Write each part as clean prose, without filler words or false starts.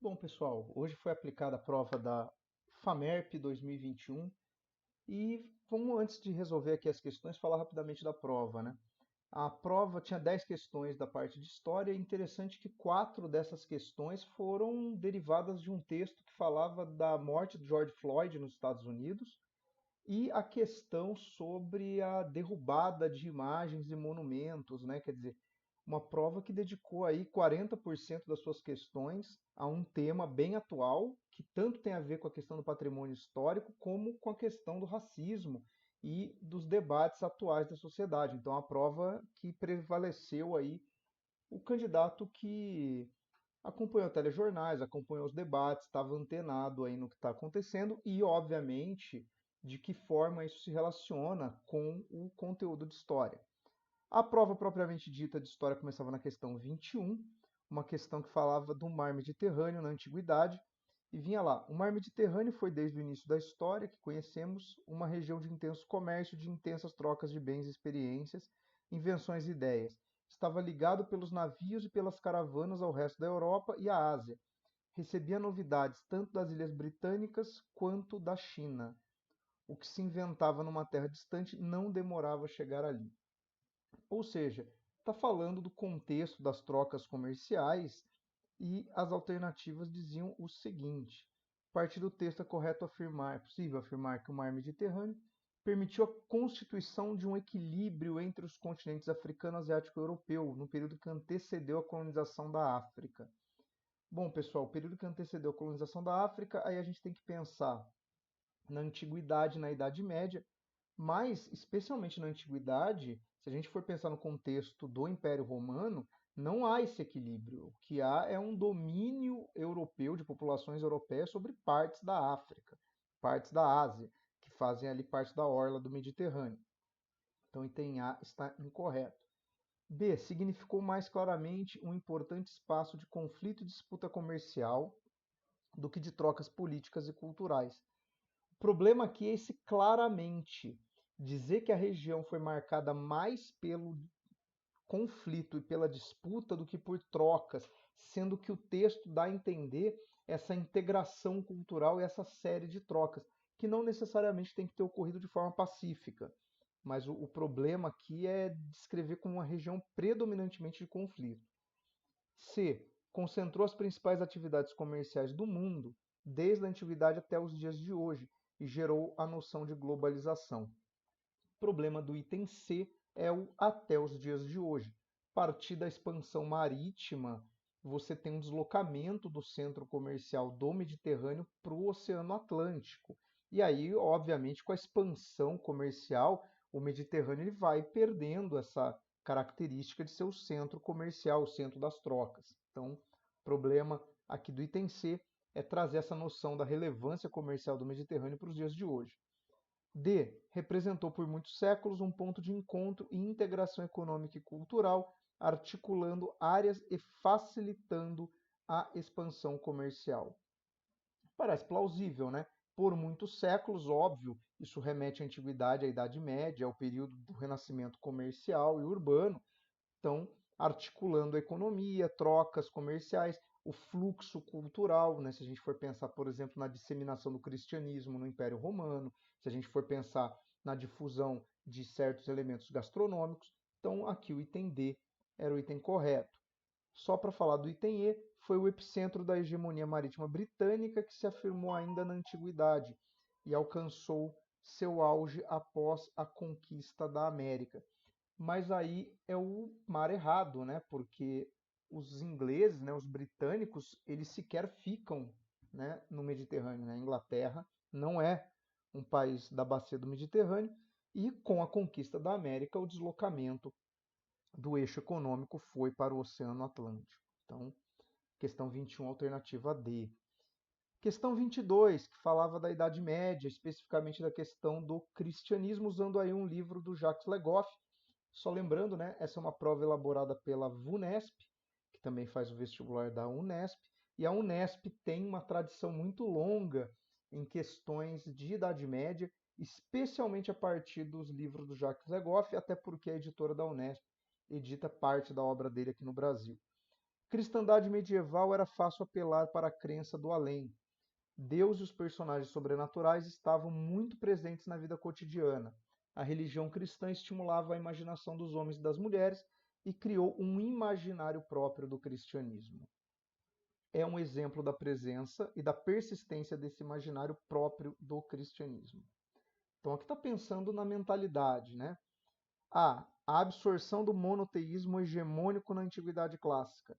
Bom, pessoal, hoje foi aplicada a prova da FAMERP 2021 e vamos, antes de resolver aqui as questões, falar rapidamente da prova, né? A prova tinha 10 questões da parte de história e é interessante que 4 dessas questões foram derivadas de um texto que falava da morte de George Floyd nos Estados Unidos e a questão sobre a derrubada de imagens e monumentos, né? Quer dizer, uma prova que dedicou aí 40% das suas questões a um tema bem atual, que tanto tem a ver com a questão do patrimônio histórico, como com a questão do racismo e dos debates atuais da sociedade. Então, a prova que prevaleceu aí o candidato que acompanhou telejornais, acompanhou os debates, estava antenado aí no que está acontecendo e, obviamente, de que forma isso se relaciona com o conteúdo de história. A prova propriamente dita de história começava na questão 21, uma questão que falava do mar Mediterrâneo na antiguidade, e vinha lá: o mar Mediterrâneo foi desde o início da história que conhecemos uma região de intenso comércio, de intensas trocas de bens e experiências, invenções e ideias. Estava ligado pelos navios e pelas caravanas ao resto da Europa e à Ásia. Recebia novidades tanto das ilhas britânicas quanto da China. O que se inventava numa terra distante não demorava a chegar ali. Ou seja, está falando do contexto das trocas comerciais e as alternativas diziam o seguinte: a partir do texto é correto afirmar, é possível afirmar que o mar Mediterrâneo permitiu a constituição de um equilíbrio entre os continentes africano, asiático e europeu, no período que antecedeu a colonização da África. Bom, pessoal, o período que antecedeu a colonização da África, aí a gente tem que pensar na Antiguidade, na Idade Média, mas, especialmente na Antiguidade, se a gente for pensar no contexto do Império Romano, não há esse equilíbrio. O que há é um domínio europeu, de populações europeias, sobre partes da África, partes da Ásia, que fazem ali parte da orla do Mediterrâneo. Então, item A está incorreto. B. Significou mais claramente um importante espaço de conflito e disputa comercial do que de trocas políticas e culturais. O problema aqui é esse claramente. Dizer que a região foi marcada mais pelo conflito e pela disputa do que por trocas, sendo que o texto dá a entender essa integração cultural e essa série de trocas, que não necessariamente tem que ter ocorrido de forma pacífica. Mas o problema aqui é descrever como uma região predominantemente de conflito. C. Concentrou as principais atividades comerciais do mundo, desde a antiguidade até os dias de hoje, e gerou a noção de globalização. O problema do item C é o até os dias de hoje. A partir da expansão marítima, você tem um deslocamento do centro comercial do Mediterrâneo para o Oceano Atlântico. E aí, obviamente, com a expansão comercial, o Mediterrâneo ele vai perdendo essa característica de ser o centro comercial, o centro das trocas. Então, o problema aqui do item C é trazer essa noção da relevância comercial do Mediterrâneo para os dias de hoje. D. Representou por muitos séculos um ponto de encontro e integração econômica e cultural, articulando áreas e facilitando a expansão comercial. Parece plausível, né? Por muitos séculos, óbvio, isso remete à antiguidade, à Idade Média, ao período do renascimento comercial e urbano. Então, articulando a economia, trocas comerciais, o fluxo cultural, né? Se a gente for pensar, por exemplo, na disseminação do cristianismo no Império Romano, se a gente for pensar na difusão de certos elementos gastronômicos, então aqui o item D era o item correto. Só para falar do item E, foi o epicentro da hegemonia marítima britânica que se afirmou ainda na antiguidade e alcançou seu auge após a conquista da América. Mas aí é o mar errado, né? Porque os ingleses, né, os britânicos, eles sequer ficam, né, no Mediterrâneo, né? A Inglaterra não é um país da bacia do Mediterrâneo e com a conquista da América, o deslocamento do eixo econômico foi para o Oceano Atlântico. Então, questão 21, alternativa D. Questão 22, que falava da Idade Média, especificamente da questão do cristianismo, usando aí um livro do Jacques Legoff. Só lembrando, né, essa é uma prova elaborada pela VUNESP, que também faz o vestibular da Unesp, e a Unesp tem uma tradição muito longa em questões de Idade Média, especialmente a partir dos livros do Jacques Legoff, até porque a editora da Unesp edita parte da obra dele aqui no Brasil. Cristandade medieval era fácil apelar para a crença do além. Deus e os personagens sobrenaturais estavam muito presentes na vida cotidiana. A religião cristã estimulava a imaginação dos homens e das mulheres e criou um imaginário próprio do cristianismo. É um exemplo da presença e da persistência desse imaginário próprio do cristianismo. Então aqui está pensando na mentalidade, né? A absorção do monoteísmo hegemônico na Antiguidade Clássica.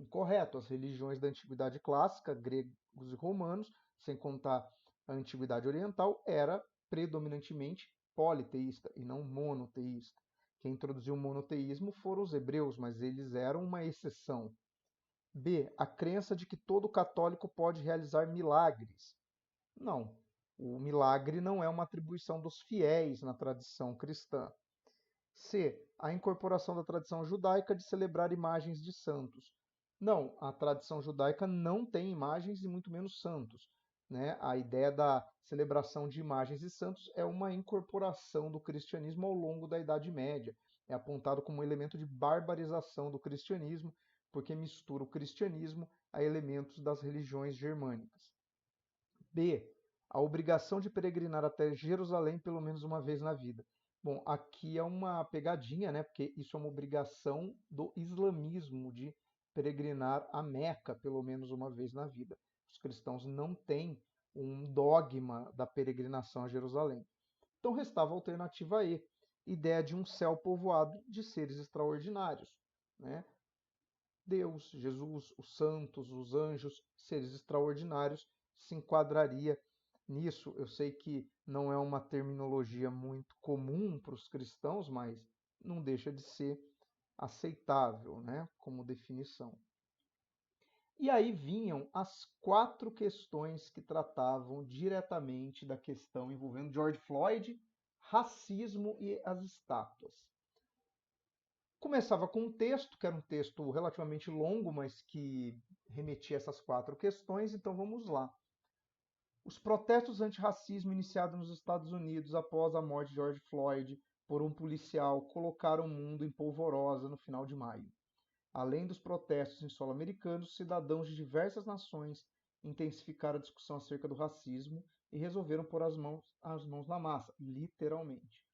Incorreto, as religiões da Antiguidade Clássica, gregos e romanos, sem contar a Antiguidade Oriental, era predominantemente politeísta e não monoteísta. Quem introduziu o monoteísmo foram os hebreus, mas eles eram uma exceção. B. A crença de que todo católico pode realizar milagres. Não, o milagre não é uma atribuição dos fiéis na tradição cristã. C. A incorporação da tradição judaica de celebrar imagens de santos. Não, a tradição judaica não tem imagens e muito menos santos, né? A ideia da celebração de imagens e santos é uma incorporação do cristianismo ao longo da Idade Média. É apontado como um elemento de barbarização do cristianismo, porque mistura o cristianismo a elementos das religiões germânicas. B. A obrigação de peregrinar até Jerusalém pelo menos uma vez na vida. Bom, aqui é uma pegadinha, né? Porque isso é uma obrigação do islamismo de peregrinar a Meca pelo menos uma vez na vida. Os cristãos não têm um dogma da peregrinação a Jerusalém. Então restava a alternativa E, ideia de um céu povoado de seres extraordinários, né? Deus, Jesus, os santos, os anjos, seres extraordinários, se enquadraria nisso. Eu sei que não é uma terminologia muito comum para os cristãos, mas não deixa de ser aceitável, né, como definição. E aí vinham as 4 questões que tratavam diretamente da questão envolvendo George Floyd, racismo e as estátuas. Começava com um texto, que era um texto relativamente longo, mas que remetia a essas 4 questões, então vamos lá. Os protestos antirracismo iniciados nos Estados Unidos após a morte de George Floyd por um policial colocaram o mundo em polvorosa no final de maio. Além dos protestos em solo americano, cidadãos de diversas nações intensificaram a discussão acerca do racismo e resolveram pôr as mãos na massa, literalmente.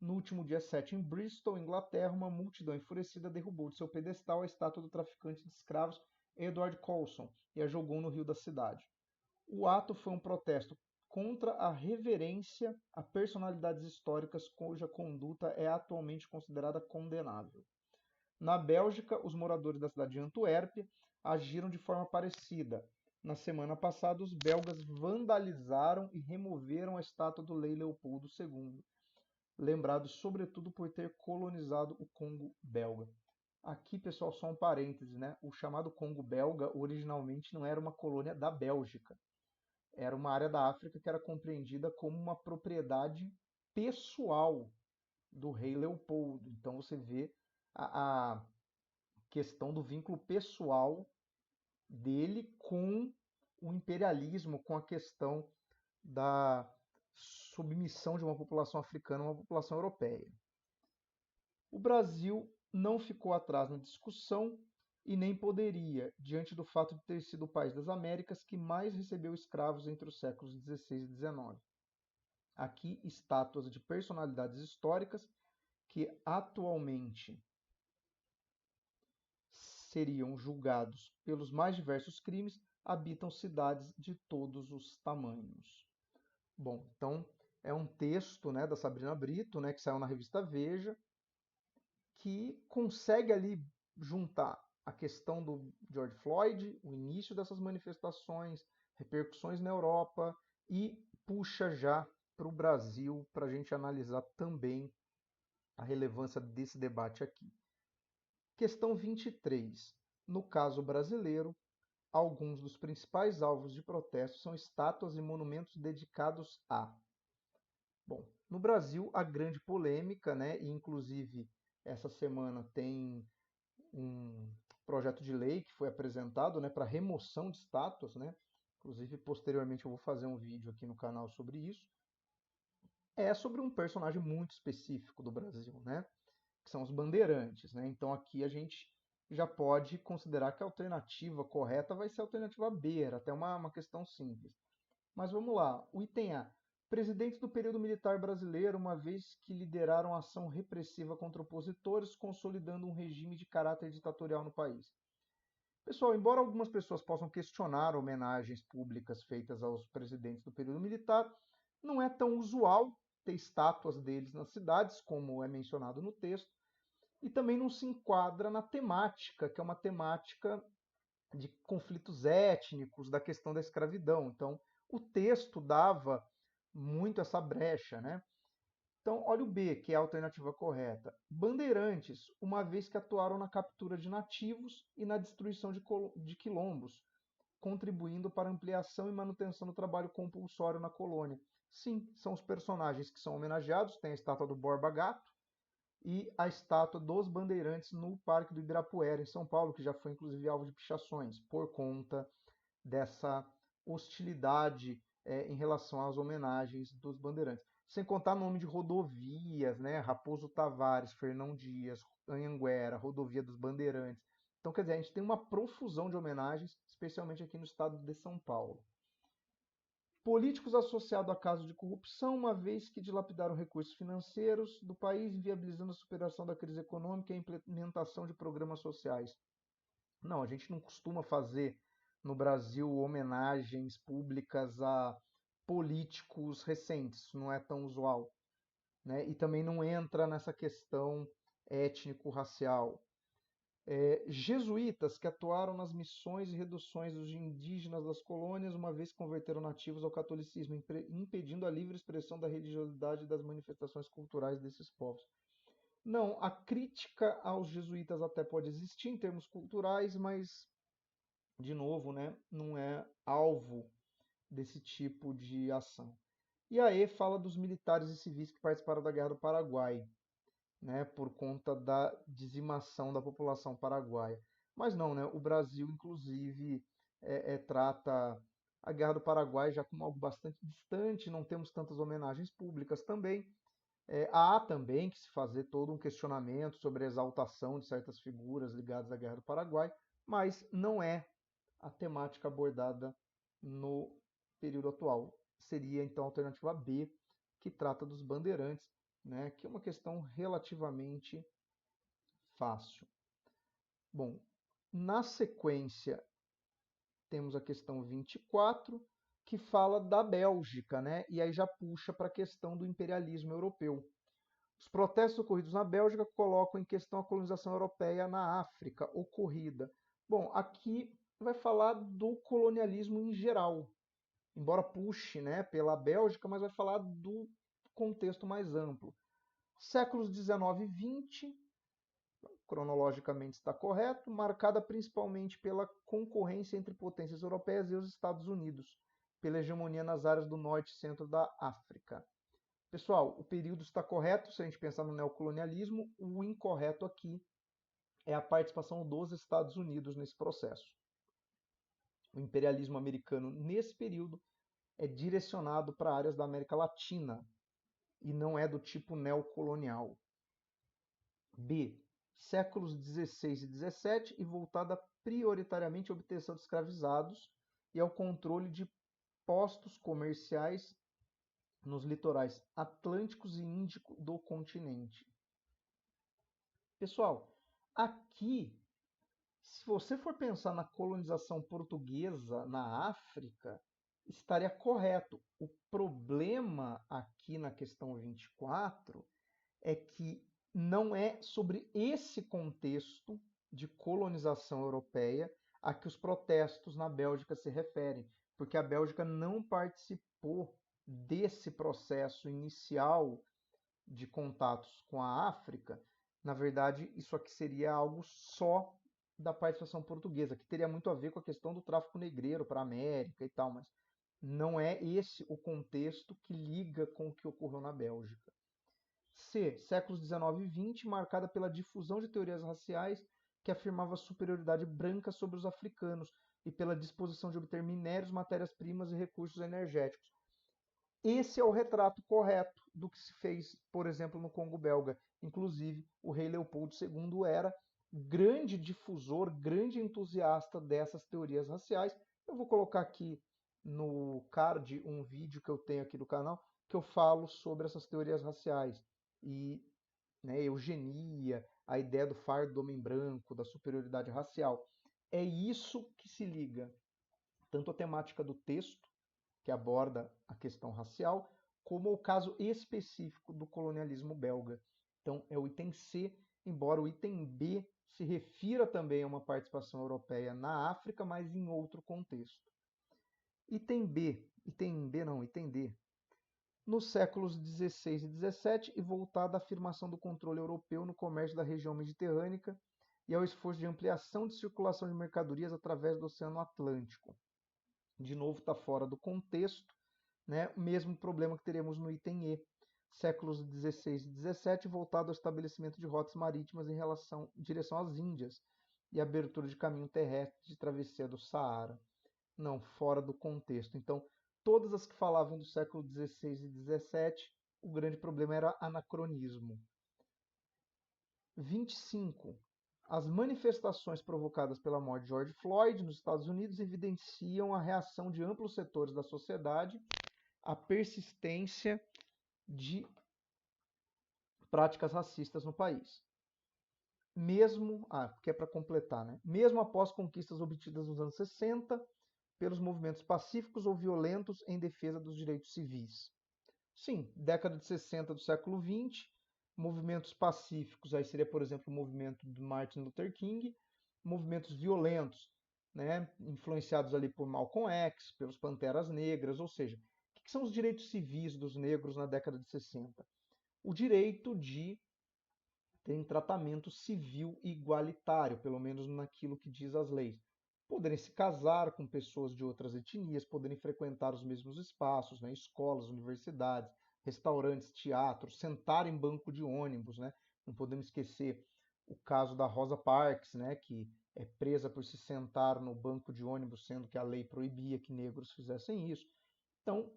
No último dia 7, em Bristol, Inglaterra, uma multidão enfurecida derrubou de seu pedestal a estátua do traficante de escravos Edward Colson e a jogou no rio da cidade. O ato foi um protesto contra a reverência a personalidades históricas cuja conduta é atualmente considerada condenável. Na Bélgica, os moradores da cidade de Antuérpia agiram de forma parecida. Na semana passada, os belgas vandalizaram e removeram a estátua do rei Leopoldo II, lembrado sobretudo por ter colonizado o Congo belga. Aqui, pessoal, só um parêntese, né? O chamado Congo belga originalmente não era uma colônia da Bélgica. Era uma área da África que era compreendida como uma propriedade pessoal do rei Leopoldo. Então você vê a questão do vínculo pessoal dele com o imperialismo, com a questão da submissão de uma população africana a uma população europeia. O Brasil não ficou atrás na discussão e nem poderia, diante do fato de ter sido o país das Américas que mais recebeu escravos entre os séculos XVI e XIX. Aqui, estátuas de personalidades históricas que atualmente seriam julgados pelos mais diversos crimes habitam cidades de todos os tamanhos. Bom, então é um texto, né, da Sabrina Brito, né, que saiu na revista Veja, que consegue ali juntar a questão do George Floyd, o início dessas manifestações, repercussões na Europa e puxa já para o Brasil para a gente analisar também a relevância desse debate aqui. Questão 23. No caso brasileiro, alguns dos principais alvos de protesto são estátuas e monumentos dedicados a. Bom, no Brasil, a grande polêmica, né, e inclusive essa semana tem um projeto de lei que foi apresentado, né, para remoção de estátuas, né? Inclusive, posteriormente eu vou fazer um vídeo aqui no canal sobre isso. É sobre um personagem muito específico do Brasil, né? Que são os bandeirantes, né? Então aqui a gente já pode considerar que a alternativa correta vai ser a alternativa B, era até uma questão simples. Mas vamos lá, o item A. Presidentes do período militar brasileiro, uma vez que lideraram ação repressiva contra opositores, consolidando um regime de caráter ditatorial no país. Pessoal, embora algumas pessoas possam questionar homenagens públicas feitas aos presidentes do período militar, não é tão usual ter estátuas deles nas cidades, como é mencionado no texto, e também não se enquadra na temática, que é uma temática de conflitos étnicos, da questão da escravidão. Então, o texto dava muito essa brecha, né? Então, olha o B, que é a alternativa correta. Bandeirantes, uma vez que atuaram na captura de nativos e na destruição de quilombos, contribuindo para a ampliação e manutenção do trabalho compulsório na colônia. Sim, são os personagens que são homenageados, tem a estátua do Borba Gato e a estátua dos Bandeirantes no Parque do Ibirapuera, em São Paulo, que já foi inclusive alvo de pichações, por conta dessa hostilidade em relação às homenagens dos bandeirantes. Sem contar nome de rodovias, né? Raposo Tavares, Fernão Dias, Anhanguera, Rodovia dos Bandeirantes. Então, quer dizer, a gente tem uma profusão de homenagens, especialmente aqui no estado de São Paulo. Políticos associados a casos de corrupção, uma vez que dilapidaram recursos financeiros do país, inviabilizando a superação da crise econômica e a implementação de programas sociais. Não, a gente não costuma fazer no Brasil homenagens públicas a políticos recentes, não é tão usual, né? E também não entra nessa questão étnico-racial. Jesuítas que atuaram nas missões e reduções dos indígenas das colônias, uma vez que converteram nativos ao catolicismo, impedindo a livre expressão da religiosidade e das manifestações culturais desses povos. Não, a crítica aos jesuítas até pode existir em termos culturais, mas, de novo, né, não é alvo desse tipo de ação. E aí fala dos militares e civis que participaram da Guerra do Paraguai, né, por conta da dizimação da população paraguaia. Mas não, né, o Brasil, inclusive, trata a Guerra do Paraguai já como algo bastante distante, não temos tantas homenagens públicas também. Há também que se fazer todo um questionamento sobre a exaltação de certas figuras ligadas à Guerra do Paraguai, mas não é a temática abordada no período atual. Seria então a alternativa B, que trata dos bandeirantes, né, que é uma questão relativamente fácil. Bom, na sequência temos a questão 24, que fala da Bélgica, né, e aí já puxa para a questão do imperialismo europeu. Os protestos ocorridos na Bélgica colocam em questão a colonização europeia na África ocorrida. Bom, aqui vai falar do colonialismo em geral, embora puxe, né, pela Bélgica, mas vai falar do contexto mais amplo. Séculos 19 e 20, cronologicamente está correto, marcada principalmente pela concorrência entre potências europeias e os Estados Unidos, pela hegemonia nas áreas do norte e centro da África. Pessoal, o período está correto se a gente pensar no neocolonialismo, o incorreto aqui é a participação dos Estados Unidos nesse processo. O imperialismo americano nesse período é direcionado para áreas da América Latina e não é do tipo neocolonial. B. Séculos 16 e 17 e voltada prioritariamente à obtenção de escravizados e ao controle de postos comerciais nos litorais atlânticos e índico do continente. Pessoal, aqui, se você for pensar na colonização portuguesa na África, estaria correto. O problema aqui na questão 24 é que não é sobre esse contexto de colonização europeia a que os protestos na Bélgica se referem, porque a Bélgica não participou desse processo inicial de contatos com a África. Na verdade, isso aqui seria algo só da participação portuguesa, que teria muito a ver com a questão do tráfico negreiro para a América e tal, mas não é esse o contexto que liga com o que ocorreu na Bélgica. C. Séculos 19 e 20, marcada pela difusão de teorias raciais que afirmava a superioridade branca sobre os africanos e pela disposição de obter minérios, matérias-primas e recursos energéticos. Esse é o retrato correto do que se fez, por exemplo, no Congo belga. Inclusive, o rei Leopoldo II era grande difusor, grande entusiasta dessas teorias raciais. Eu vou colocar aqui no card um vídeo que eu tenho aqui do canal que eu falo sobre essas teorias raciais e, né, eugenia, a ideia do fardo do homem branco, da superioridade racial. É isso que se liga tanto a temática do texto, que aborda a questão racial, como o caso específico do colonialismo belga. Então, é o item C, embora o item B se refira também a uma participação europeia na África, mas em outro contexto. Item D. Nos séculos XVI e XVII, e voltada à afirmação do controle europeu no comércio da região mediterrânea e ao esforço de ampliação de circulação de mercadorias através do Oceano Atlântico. De novo, está fora do contexto, né? O mesmo problema que teremos no item E, séculos XVI e XVII, voltado ao estabelecimento de rotas marítimas em direção às Índias e abertura de caminho terrestre de travessia do Saara. Não, fora do contexto. Então, todas as que falavam do século XVI e XVII, o grande problema era anacronismo. 25. As manifestações provocadas pela morte de George Floyd nos Estados Unidos evidenciam a reação de amplos setores da sociedade à persistência de práticas racistas no país. Que é para completar, né? Mesmo após conquistas obtidas nos anos 60 pelos movimentos pacíficos ou violentos em defesa dos direitos civis. Sim, década de 60 do século XX, movimentos pacíficos, aí seria, por exemplo, o movimento do Martin Luther King, movimentos violentos, né, influenciados ali por Malcolm X, pelos Panteras Negras, ou seja, o que são os direitos civis dos negros na década de 60? O direito de ter um tratamento civil igualitário, pelo menos naquilo que diz as leis. Poderem se casar com pessoas de outras etnias, poderem frequentar os mesmos espaços, né, escolas, universidades, restaurantes, teatros, sentar em banco de ônibus, né? Não podemos esquecer o caso da Rosa Parks, né, que é presa por se sentar no banco de ônibus, sendo que a lei proibia que negros fizessem isso. Então,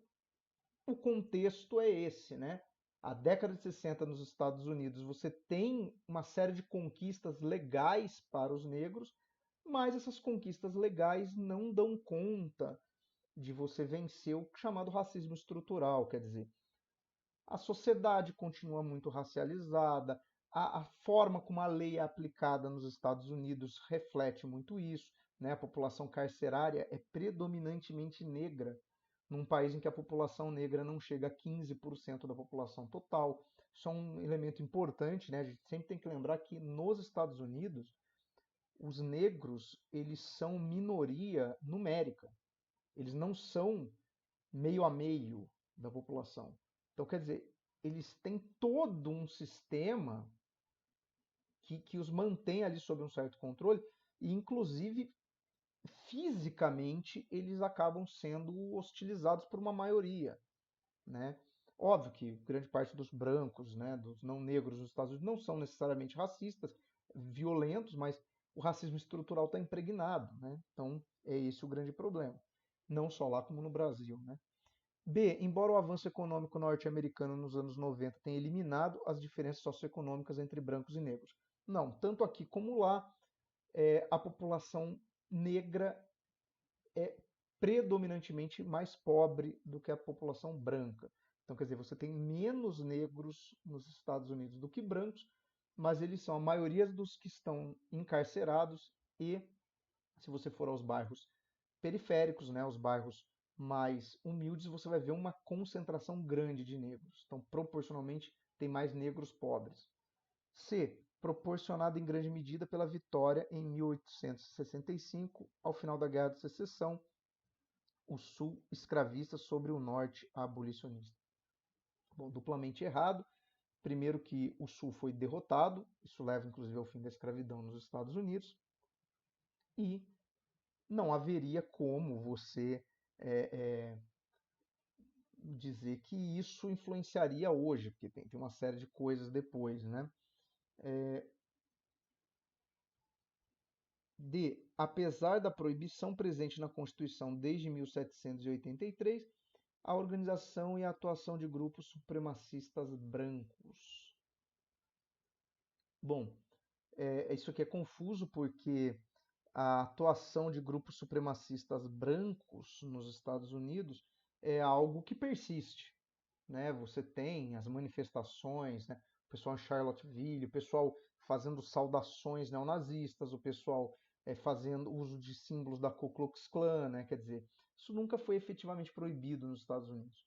o contexto é esse, né? A década de 60 nos Estados Unidos, você tem uma série de conquistas legais para os negros, mas essas conquistas legais não dão conta de você vencer o chamado racismo estrutural, quer dizer, a sociedade continua muito racializada, a forma como a lei é aplicada nos Estados Unidos reflete muito isso, né? A população carcerária é predominantemente negra, num país em que a população negra não chega a 15% da população total. Isso é um elemento importante, né? A gente sempre tem que lembrar que nos Estados Unidos, os negros, eles são minoria numérica. Eles não são meio a meio da população. Então, quer dizer, eles têm todo um sistema que os mantém ali sob um certo controle e, inclusive, fisicamente, eles acabam sendo hostilizados por uma maioria, né? Óbvio que grande parte dos brancos, né, dos não negros nos Estados Unidos não são necessariamente racistas, violentos, mas o racismo estrutural está impregnado, né? Então é esse o grande problema, não só lá como no Brasil, né? B. Embora o avanço econômico norte-americano nos anos 90 tenha eliminado as diferenças socioeconômicas entre brancos e negros. Não, tanto aqui como lá, a população negra é predominantemente mais pobre do que a população branca. Então, quer dizer, você tem menos negros nos Estados Unidos do que brancos, mas eles são a maioria dos que estão encarcerados e, se você for aos bairros periféricos, né, os bairros mais humildes, você vai ver uma concentração grande de negros. Então, proporcionalmente, tem mais negros pobres. C. Proporcionado em grande medida pela vitória em 1865, ao final da Guerra de Secessão, o sul escravista sobre o norte abolicionista. Bom, duplamente errado. Primeiro que o sul foi derrotado, isso leva inclusive ao fim da escravidão nos Estados Unidos, e não haveria como você dizer que isso influenciaria hoje, porque tem uma série de coisas depois, né? D. Apesar da proibição presente na Constituição desde 1783, a organização e a atuação de grupos supremacistas brancos. Bom, Isso aqui é confuso porque a atuação de grupos supremacistas brancos nos Estados Unidos é algo que persiste, né? Você tem as manifestações, né? O pessoal em Charlottesville, o pessoal fazendo saudações neonazistas, o pessoal fazendo uso de símbolos da Ku Klux Klan, né? Quer dizer, isso nunca foi efetivamente proibido nos Estados Unidos.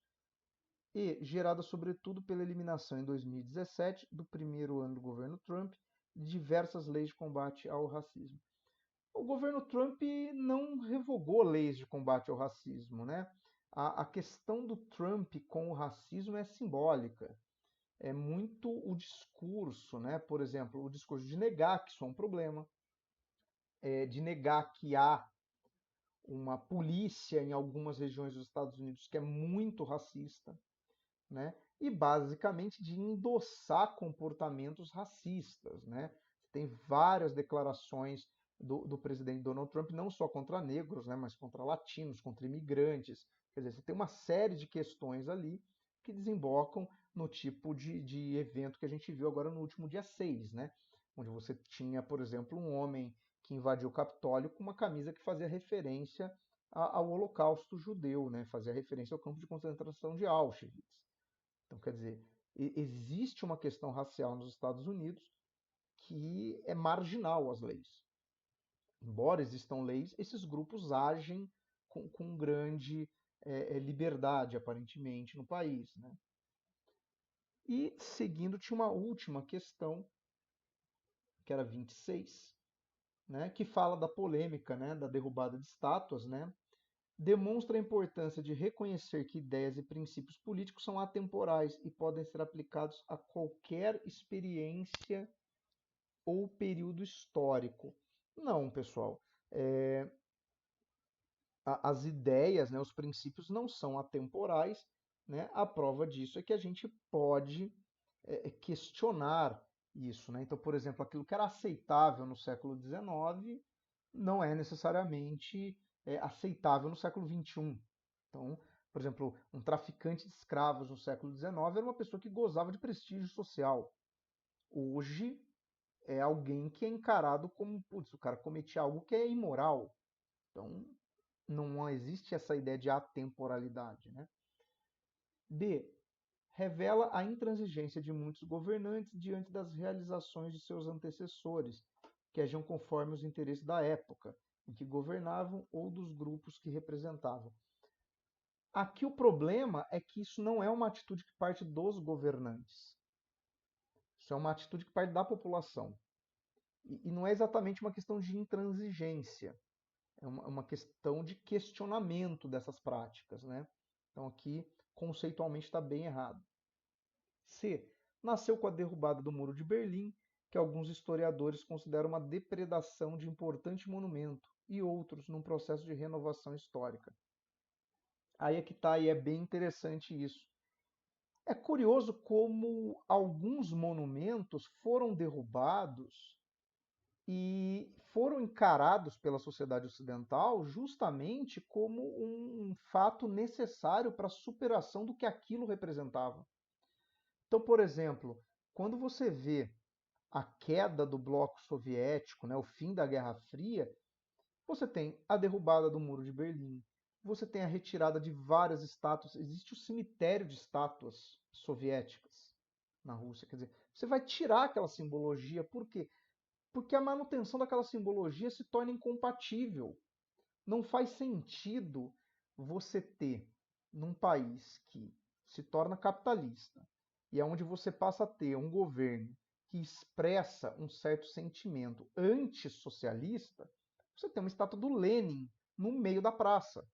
E gerada sobretudo pela eliminação em 2017 do primeiro ano do governo Trump de diversas leis de combate ao racismo. O governo Trump não revogou leis de combate ao racismo, né? A questão do Trump com o racismo é simbólica. É muito o discurso, né? Por exemplo, o discurso de negar que isso é um problema, de negar que há uma polícia em algumas regiões dos Estados Unidos que é muito racista, né? E basicamente de endossar comportamentos racistas, né? Tem várias declarações do presidente Donald Trump, não só contra negros, né, mas contra latinos, contra imigrantes. Quer dizer, você tem uma série de questões ali que desembocam no tipo de evento que a gente viu agora no último dia 6, né? Onde você tinha, por exemplo, um homem que invadiu o Capitólio com uma camisa que fazia referência ao Holocausto judeu, né? Fazia referência ao campo de concentração de Auschwitz. Então, quer dizer, existe uma questão racial nos Estados Unidos que é marginal às leis. Embora existam leis, esses grupos agem com grande liberdade, aparentemente, no país. Né? E, seguindo, tinha uma última questão, que era 26, né, que fala da polêmica, né, da derrubada de estátuas, né, demonstra a importância de reconhecer que ideias e princípios políticos são atemporais e podem ser aplicados a qualquer experiência ou período histórico. Não, pessoal. É, as ideias, né, os princípios não são atemporais. Né? A prova disso é que a gente pode questionar isso. Né? Então, por exemplo, aquilo que era aceitável no século XIX não é necessariamente aceitável no século XXI. Então, por exemplo, um traficante de escravos no século XIX era uma pessoa que gozava de prestígio social. Hoje é alguém que é encarado como, putz, o cara cometia algo que é imoral. Então, não existe essa ideia de atemporalidade, né? B. Revela a intransigência de muitos governantes diante das realizações de seus antecessores, que agiam conforme os interesses da época em que governavam ou dos grupos que representavam. Aqui o problema é que isso não é uma atitude que parte dos governantes. Isso é uma atitude que parte da população. E não é exatamente uma questão de intransigência, é uma questão de questionamento dessas práticas. Né? Então aqui, conceitualmente, está bem errado. C. Nasceu com a derrubada do Muro de Berlim, que alguns historiadores consideram uma depredação de importante monumento, e outros num processo de renovação histórica. Aí é que está, e é bem interessante isso. É curioso como alguns monumentos foram derrubados e foram encarados pela sociedade ocidental justamente como um fato necessário para a superação do que aquilo representava. Então, por exemplo, quando você vê a queda do bloco soviético, né, o fim da Guerra Fria, você tem a derrubada do Muro de Berlim, você tem a retirada de várias estátuas, existe o cemitério de estátuas soviéticas na Rússia. Quer dizer, você vai tirar aquela simbologia, por quê? Porque a manutenção daquela simbologia se torna incompatível. Não faz sentido você ter, num país que se torna capitalista, e é onde você passa a ter um governo que expressa um certo sentimento antissocialista, você tem uma estátua do Lenin no meio da praça.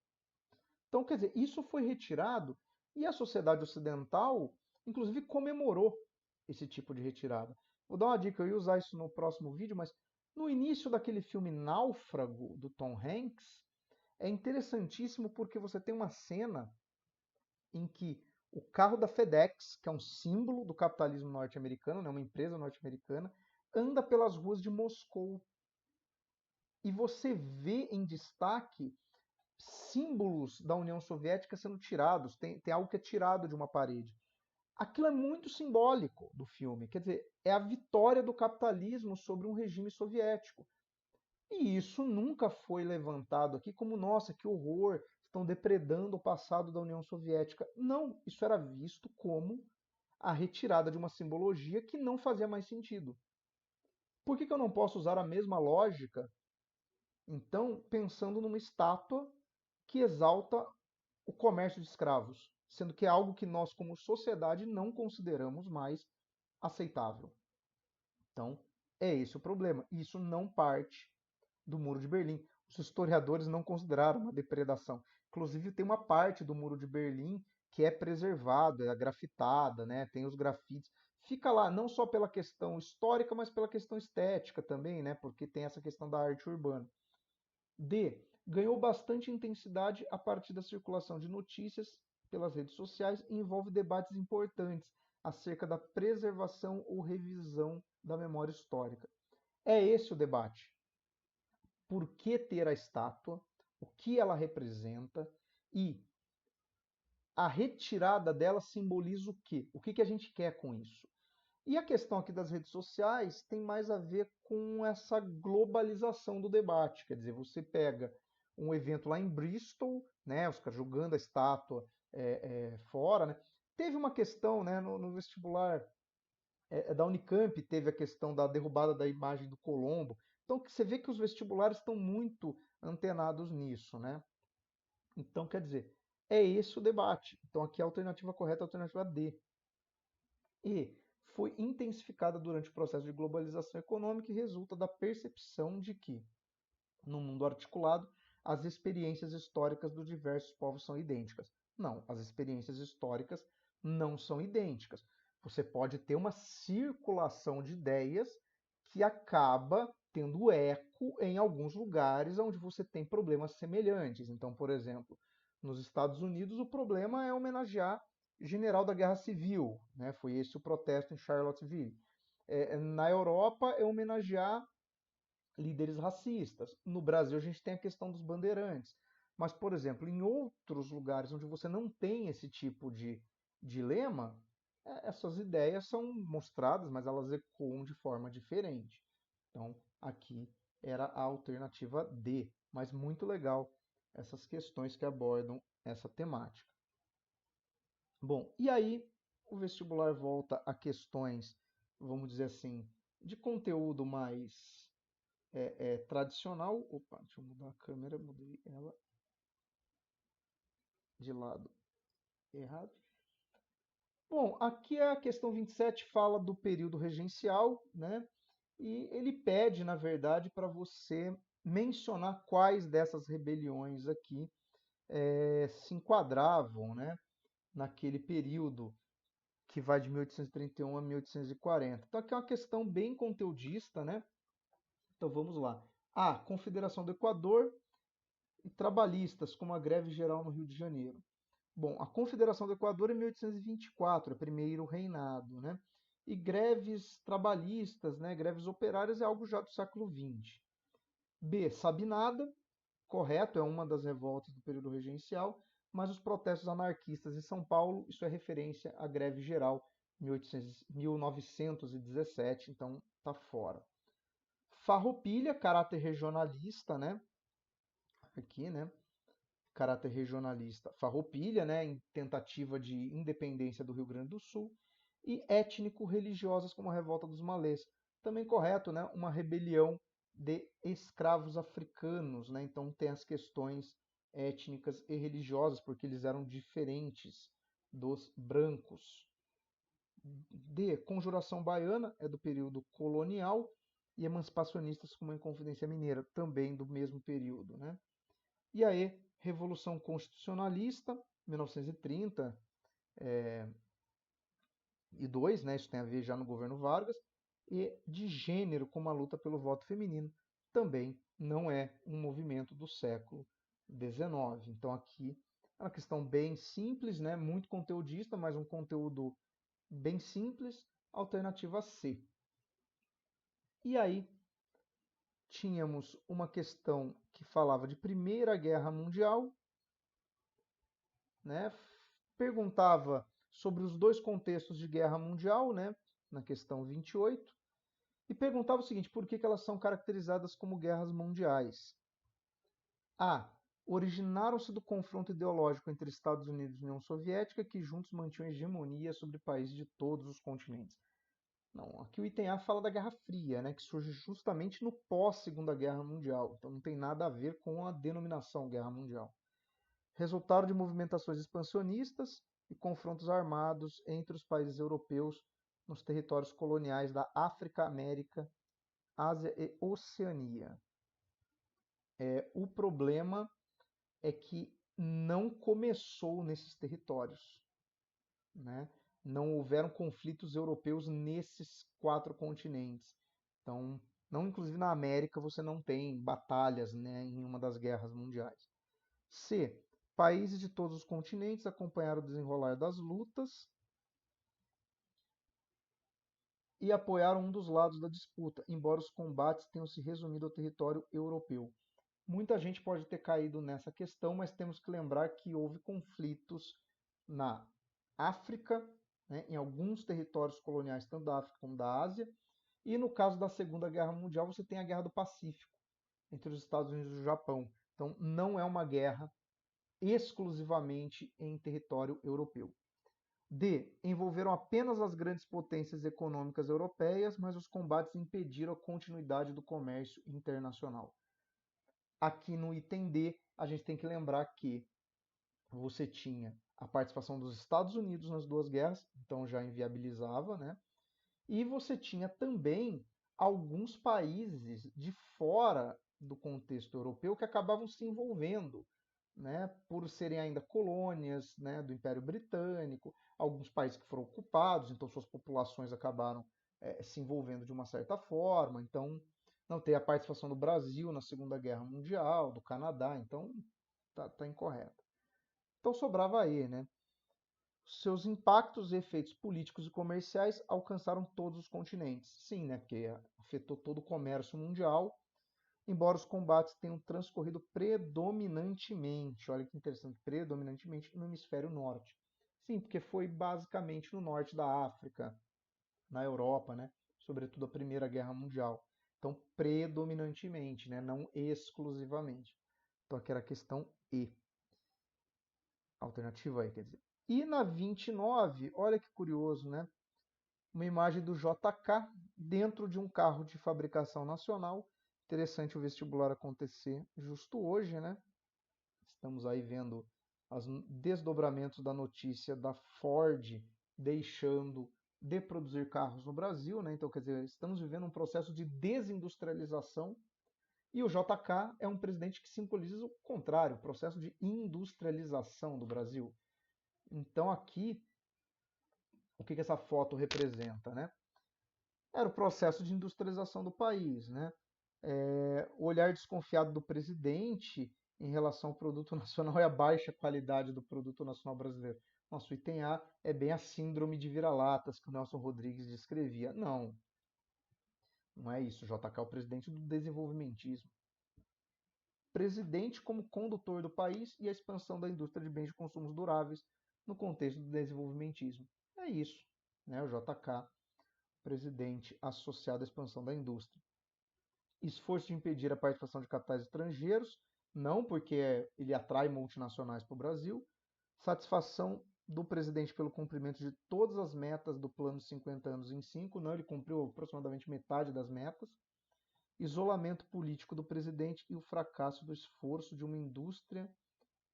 Então, quer dizer, isso foi retirado e a sociedade ocidental, inclusive, comemorou esse tipo de retirada. Vou dar uma dica, eu ia usar isso no próximo vídeo, mas no início daquele filme Náufrago, do Tom Hanks, é interessantíssimo porque você tem uma cena em que o carro da FedEx, que é um símbolo do capitalismo norte-americano, né, uma empresa norte-americana, anda pelas ruas de Moscou. E você vê em destaque símbolos da União Soviética sendo tirados. Tem algo que é tirado de uma parede. Aquilo é muito simbólico do filme, quer dizer, é a vitória do capitalismo sobre um regime soviético. E isso nunca foi levantado aqui como, nossa, que horror, estão depredando o passado da União Soviética. Não, isso era visto como a retirada de uma simbologia que não fazia mais sentido. Por que eu não posso usar a mesma lógica, então, pensando numa estátua que exalta o comércio de escravos, sendo que é algo que nós, como sociedade, não consideramos mais aceitável? Então, é esse o problema. Isso não parte do Muro de Berlim. Os historiadores não consideraram uma depredação. Inclusive, tem uma parte do Muro de Berlim que é preservada, é grafitada, né? Tem os grafites. Fica lá não só pela questão histórica, mas pela questão estética também, né? Porque tem essa questão da arte urbana. D. Ganhou bastante intensidade a partir da circulação de notícias pelas redes sociais e envolve debates importantes acerca da preservação ou revisão da memória histórica. É esse o debate. Por que ter a estátua? O que ela representa? E a retirada dela simboliza o quê? O que a gente quer com isso? E a questão aqui das redes sociais tem mais a ver com essa globalização do debate. Quer dizer, você pega um evento lá em Bristol, né, os caras jogando a estátua fora, né? Teve uma questão, né, no vestibular da Unicamp, teve a questão da derrubada da imagem do Colombo. Então você vê que os vestibulares estão muito antenados nisso, né? Então, quer dizer, é esse o debate. Então aqui a alternativa correta é a alternativa D. E foi intensificada durante o processo de globalização econômica e resulta da percepção de que, no mundo articulado, as experiências históricas dos diversos povos são idênticas. Não, as experiências históricas não são idênticas. Você pode ter uma circulação de ideias que acaba tendo eco em alguns lugares onde você tem problemas semelhantes. Então, por exemplo, nos Estados Unidos, o problema é homenagear general da Guerra Civil, né? Foi esse o protesto em Charlottesville. Na Europa, é homenagear líderes racistas. No Brasil, a gente tem a questão dos bandeirantes. Mas, por exemplo, em outros lugares onde você não tem esse tipo de dilema, essas ideias são mostradas, mas elas ecoam de forma diferente. Então, aqui era a alternativa D. Mas muito legal essas questões que abordam essa temática. Bom, e aí o vestibular volta a questões, vamos dizer assim, de conteúdo mais tradicional. Opa, deixa eu mudar a câmera, mudei ela de lado errado. Bom, aqui a questão 27 fala do período regencial, né? E ele pede, na verdade, para você mencionar quais dessas rebeliões aqui se enquadravam, né, naquele período que vai de 1831 a 1840. Então aqui é uma questão bem conteudista, né? Então vamos lá. A. Confederação do Equador e trabalhistas, como a greve geral no Rio de Janeiro. Bom, a Confederação do Equador é 1824, é primeiro reinado, né? E greves trabalhistas, né, greves operárias é algo já do século XX. B. Sabinada, correto, é uma das revoltas do período regencial, mas os protestos anarquistas em São Paulo, isso é referência à greve geral 1917, então está fora. Farroupilha, caráter regionalista, né? Aqui, né? Caráter regionalista. Farroupilha, né? Em tentativa de independência do Rio Grande do Sul. E étnico-religiosas, como a Revolta dos Malês. Também correto, né? Uma rebelião de escravos africanos, né? Então tem as questões étnicas e religiosas, porque eles eram diferentes dos brancos. D. Conjuração Baiana, é do período colonial, e emancipacionistas como a Inconfidência Mineira, também do mesmo período, né? E aí, Revolução Constitucionalista, 1930 e 2, né? Isso tem a ver já no governo Vargas, e de gênero, como a luta pelo voto feminino, também não é um movimento do século XIX. Então aqui é uma questão bem simples, né? Muito conteudista, mas um conteúdo bem simples, alternativa C. E aí tínhamos uma questão que falava de Primeira Guerra Mundial, né? Perguntava sobre os dois contextos de guerra mundial, né, na questão 28, e perguntava o seguinte: por que que elas são caracterizadas como guerras mundiais? A. Originaram-se do confronto ideológico entre Estados Unidos e União Soviética, que juntos mantinham hegemonia sobre países de todos os continentes. Não, aqui o item A fala da Guerra Fria, né, que surge justamente no pós-Segunda Guerra Mundial. Então não tem nada a ver com a denominação Guerra Mundial. Resultado de movimentações expansionistas e confrontos armados entre os países europeus nos territórios coloniais da África, América, Ásia e Oceania. O problema é que não começou nesses territórios, né? Não houveram conflitos europeus nesses 4 continentes. Então, não inclusive na América você não tem batalhas, né, em uma das guerras mundiais. C. Países de todos os continentes acompanharam o desenrolar das lutas e apoiaram um dos lados da disputa, embora os combates tenham se resumido ao território europeu. Muita gente pode ter caído nessa questão, mas temos que lembrar que houve conflitos na África, né, em alguns territórios coloniais, tanto da África como da Ásia, e no caso da Segunda Guerra Mundial, você tem a Guerra do Pacífico, entre os Estados Unidos e o Japão. Então, não é uma guerra exclusivamente em território europeu. D. Envolveram apenas as grandes potências econômicas europeias, mas os combates impediram a continuidade do comércio internacional. Aqui no item D, a gente tem que lembrar que você tinha a participação dos Estados Unidos nas duas guerras, então já inviabilizava, né? E você tinha também alguns países de fora do contexto europeu que acabavam se envolvendo, né, por serem ainda colônias, né, do Império Britânico, alguns países que foram ocupados, então suas populações acabaram se envolvendo de uma certa forma. Então, não tem a participação do Brasil na Segunda Guerra Mundial, do Canadá, então tá incorreto. Então sobrava aí, né? Seus impactos e efeitos políticos e comerciais alcançaram todos os continentes. Sim, né? Porque afetou todo o comércio mundial, embora os combates tenham transcorrido predominantemente, olha que interessante, predominantemente no hemisfério norte. Sim, porque foi basicamente no norte da África, na Europa, né? Sobretudo a Primeira Guerra Mundial. Então, predominantemente, né? Não exclusivamente. Então, aqui era a questão E. Alternativa E, quer dizer. E na 29, olha que curioso, né? Uma imagem do JK dentro de um carro de fabricação nacional. Interessante o vestibular acontecer justo hoje, né? Estamos aí vendo os desdobramentos da notícia da Ford deixando de produzir carros no Brasil, né? Então, quer dizer, estamos vivendo um processo de desindustrialização e o JK é um presidente que simboliza o contrário, o processo de industrialização do Brasil. Então, aqui, o que essa foto representa, né? Era o processo de industrialização do país, né? O olhar desconfiado do presidente em relação ao produto nacional e a baixa qualidade do produto nacional brasileiro. Nosso item A é bem a síndrome de vira-latas que o Nelson Rodrigues descrevia. Não, não é isso. O JK é o presidente do desenvolvimentismo. Presidente como condutor do país e a expansão da indústria de bens de consumo duráveis no contexto do desenvolvimentismo. É isso, né? O JK, presidente associado à expansão da indústria. Esforço de impedir a participação de capitais estrangeiros, não porque ele atrai multinacionais para o Brasil. Satisfação do presidente pelo cumprimento de todas as metas do plano de 50 anos em 5, não, ele cumpriu aproximadamente metade das metas. Isolamento político do presidente e o fracasso do esforço de uma indústria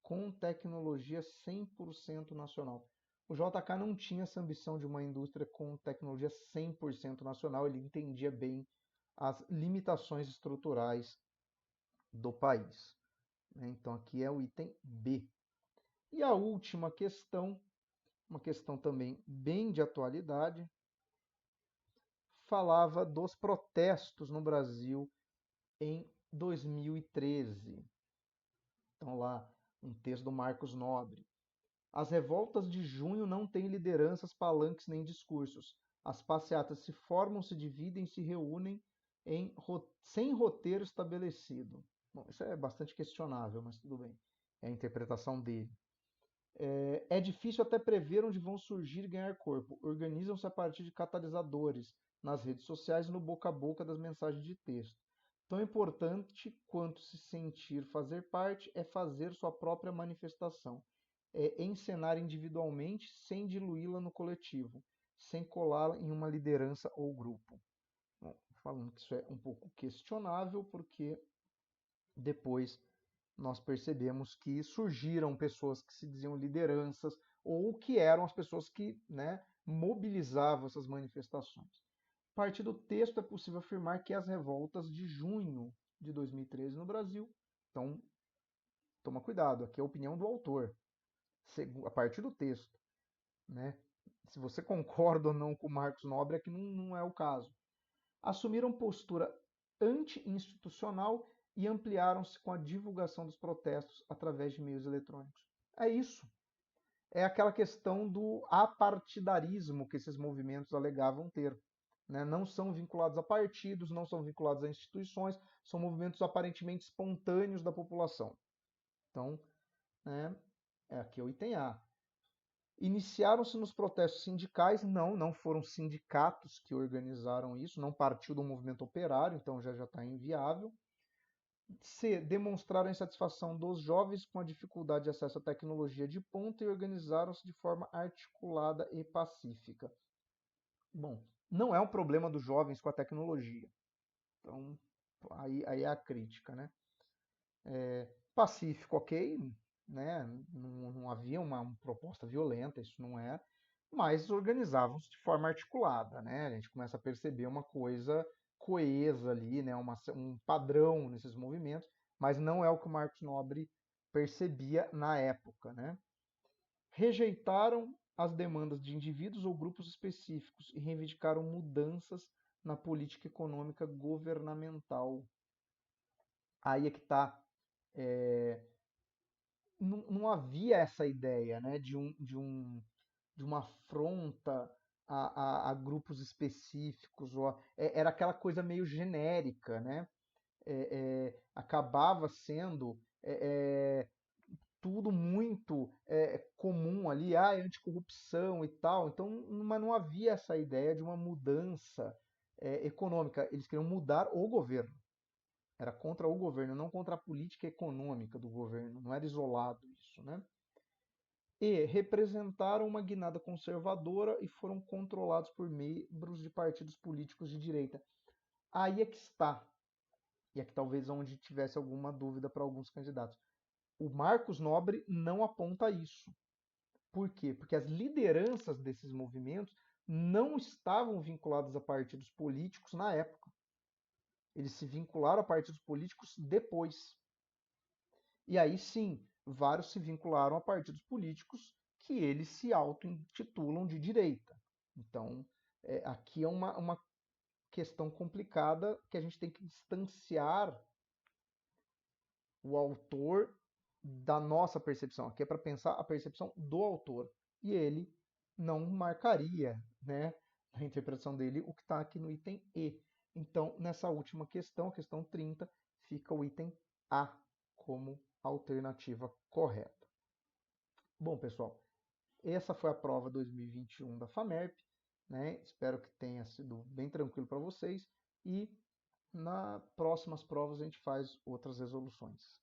com tecnologia 100% nacional. O JK não tinha essa ambição de uma indústria com tecnologia 100% nacional, ele entendia bem as limitações estruturais do país. Então aqui é o item B. E a última questão, uma questão também bem de atualidade, falava dos protestos no Brasil em 2013. Então lá, um texto do Marcos Nobre. As revoltas de junho não têm lideranças, palanques nem discursos. As passeatas se formam, se dividem, se reúnem sem roteiro estabelecido. Bom, isso é bastante questionável, mas tudo bem. É a interpretação dele. É difícil até prever onde vão surgir e ganhar corpo. Organizam-se a partir de catalisadores nas redes sociais e no boca a boca das mensagens de texto. Tão importante quanto se sentir fazer parte é fazer sua própria manifestação. É encenar individualmente sem diluí-la no coletivo, sem colá-la em uma liderança ou grupo. Bom, falando que isso é um pouco questionável, porque depois nós percebemos que surgiram pessoas que se diziam lideranças ou que eram as pessoas que, né, mobilizavam essas manifestações. A partir do texto é possível afirmar que as revoltas de junho de 2013 no Brasil, então toma cuidado, aqui é a opinião do autor, a partir do texto, né? Se você concorda ou não com Marcos Nobre, aqui não é o caso. Assumiram postura anti-institucional e ampliaram-se com a divulgação dos protestos através de meios eletrônicos. É isso. É aquela questão do apartidarismo que esses movimentos alegavam ter. Né? Não são vinculados a partidos, não são vinculados a instituições, são movimentos aparentemente espontâneos da população. Então, né, aqui é o item A. Iniciaram-se nos protestos sindicais? Não foram sindicatos que organizaram isso, não partiu do movimento operário, então já está inviável. C. Demonstraram a insatisfação dos jovens com a dificuldade de acesso à tecnologia de ponta e organizaram-se de forma articulada e pacífica. Bom, não é um problema dos jovens com a tecnologia. Então, aí é a crítica, né? Pacífico, ok, né? Não havia uma proposta violenta, isso não é, mas organizavam-se de forma articulada, né? A gente começa a perceber uma coisa coesa ali, né? Um padrão nesses movimentos, mas não é o que o Marcos Nobre percebia na época, né? Rejeitaram as demandas de indivíduos ou grupos específicos e reivindicaram mudanças na política econômica governamental. Aí é que está. Não havia essa ideia, né, de uma afronta a grupos específicos, era aquela coisa meio genérica, né? Acabava sendo tudo muito comum ali, anticorrupção e tal. Então, mas não havia essa ideia de uma mudança econômica. Eles queriam mudar o governo. Era contra o governo, não contra a política econômica do governo. Não era isolado isso, né? E representaram uma guinada conservadora e foram controlados por membros de partidos políticos de direita. Aí é que está. E aqui talvez onde tivesse alguma dúvida para alguns candidatos. O Marcos Nobre não aponta isso. Por quê? Porque as lideranças desses movimentos não estavam vinculadas a partidos políticos na época. Eles se vincularam a partidos políticos depois. E aí sim, vários se vincularam a partidos políticos que eles se auto-intitulam de direita. Então, aqui é uma questão complicada que a gente tem que distanciar o autor da nossa percepção. Aqui é para pensar a percepção do autor. E ele não marcaria, né, na interpretação dele, o que está aqui no item E. Então, nessa última questão, a questão 30, fica o item A como alternativa correta. Bom, pessoal, essa foi a prova 2021 da FAMERP, né? Espero que tenha sido bem tranquilo para vocês e nas próximas provas a gente faz outras resoluções.